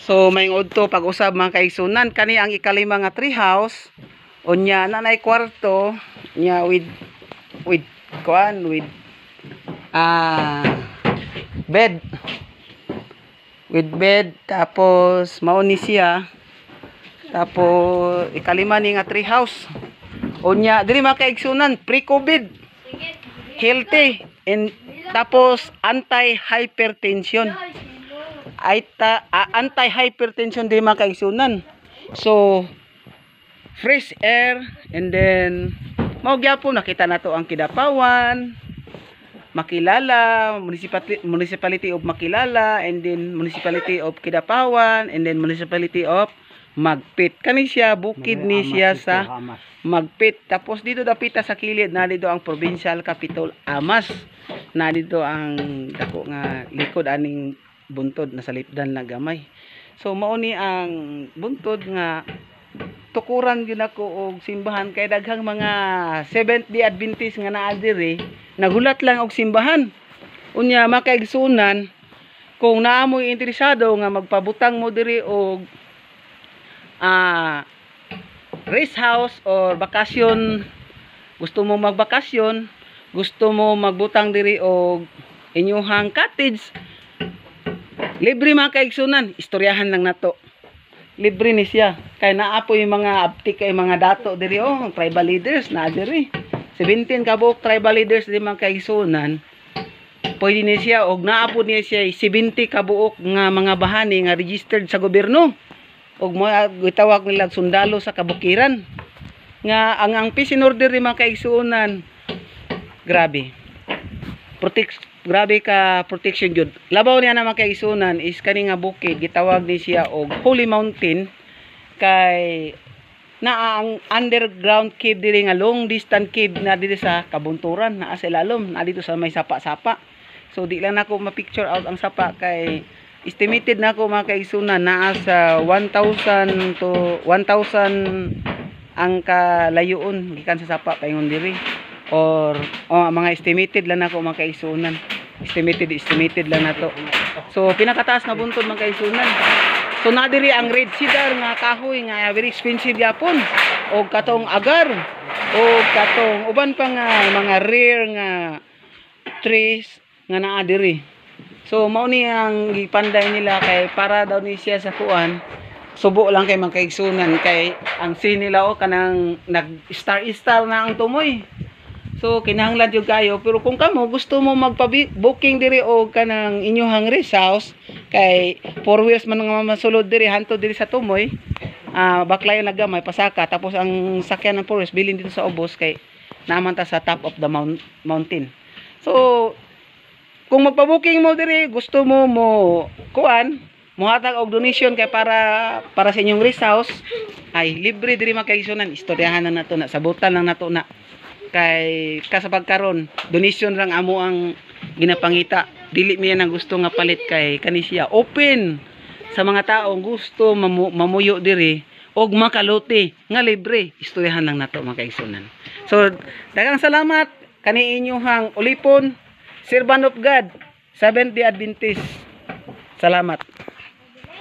So mayong udto pag-usab mga kaigsunan kani ang ikalima nga tree house unya nanay kwarto nya with bed tapos mao ni siya tapos ikalima ni nga tree house unya diri mga kaigsunan pre-covid healthy and tapos anti-hypertension anti-hypertension din mga kaigsunan. So fresh air and then mao gyapon nakita nato ang Kidapawan, Makilala, municipality of Makilala, and then municipality of Kidapawan, and then municipality of Magpit. Kani siya bukid ni siya sa Magpit. Tapos dito dapita sa kilid na dito ang provincial capital Amas. Na dito ang dako nga likod aning buntod na salipdan na gamay. So mao ni ang buntod nga tukuran gyud ako og simbahan kay daghang mga Seventh-day Adventist nga naa diri nagulat lang og simbahan. Unya makaigsunan kung naa mo interesado nga magpabutang mo diri og rest house or bakasyon, gusto mo magbakasyon, gusto mo magbutang diri og inyuhang cottage, libre mga kaigsunan, istoryahan lang nato. Libre ni siya. Kay naapoy mga abtik kay mga dato diri tribal leaders na diri. 17 ka buok tribal leaders di mga kaigsunan. Pwede ni siya og naapo niya siya 70 ka buok nga mga bahani nga registered sa gobyerno. Og mo gitawag nila sundalo sa kabukiran. Nga ang peace in order di mga kaigsunan. Grabe. Grabe ka protection jud. Labaw niya na mga kaigsunan is kani nga bukid gitawag ni siya og Holy Mountain kay naa ang underground cave diri nga long distance cave na diri sa kabunturan naa sa ilalom na dito sa may sapa-sapa. So di lang nako ma-picture out ang sapa kay estimated nako mga kaigsunan naa sa 1,000 to 1,000 ang kalayoon gikan sa sapa paingon diri. Or mga estimated lang nako mga kaigsunan. Estimated lang nato. So pinakataas na buntod mga kaigsunan. So nadiri ang red cedar nga kahoy nga very expensive yapon. O katong agar o katong uban pa nga mga rare nga trees nga naa diri. So mao ni ang gipanday nila kay para daw ni siya sa kuan. Subo lang kay mga kaigsunan kay ang sin nila kanang nag-star na ang tumoy. So kinahanglan jud kayo pero kung kamo gusto mo magpa-booking diri og kanang inyong rest house kay 4 wheels man nga masulod diri hanto diri sa tumoy baklayo na gamay pasaka tapos ang sakyan ng 4 wheels bilin dito sa ubos kay naman ta sa top of the mountain. So kung magpa-booking mo diri gusto mo kuan muhatag og donation kay para sa inyong rest house ay libre diri mga kaigsunan istoryahan na nato na sabutan lang nato na kay kasabag karon donation lang amo ang ginapangita dili miya nang gusto nga palit kay kani siya open sa mga taong gusto mamuyo diri og makaluti nga libre istoryahan lang nato mga kaigsunan. So daghang salamat kani inyong ulipon servant of God Seventh-day Adventist. Salamat.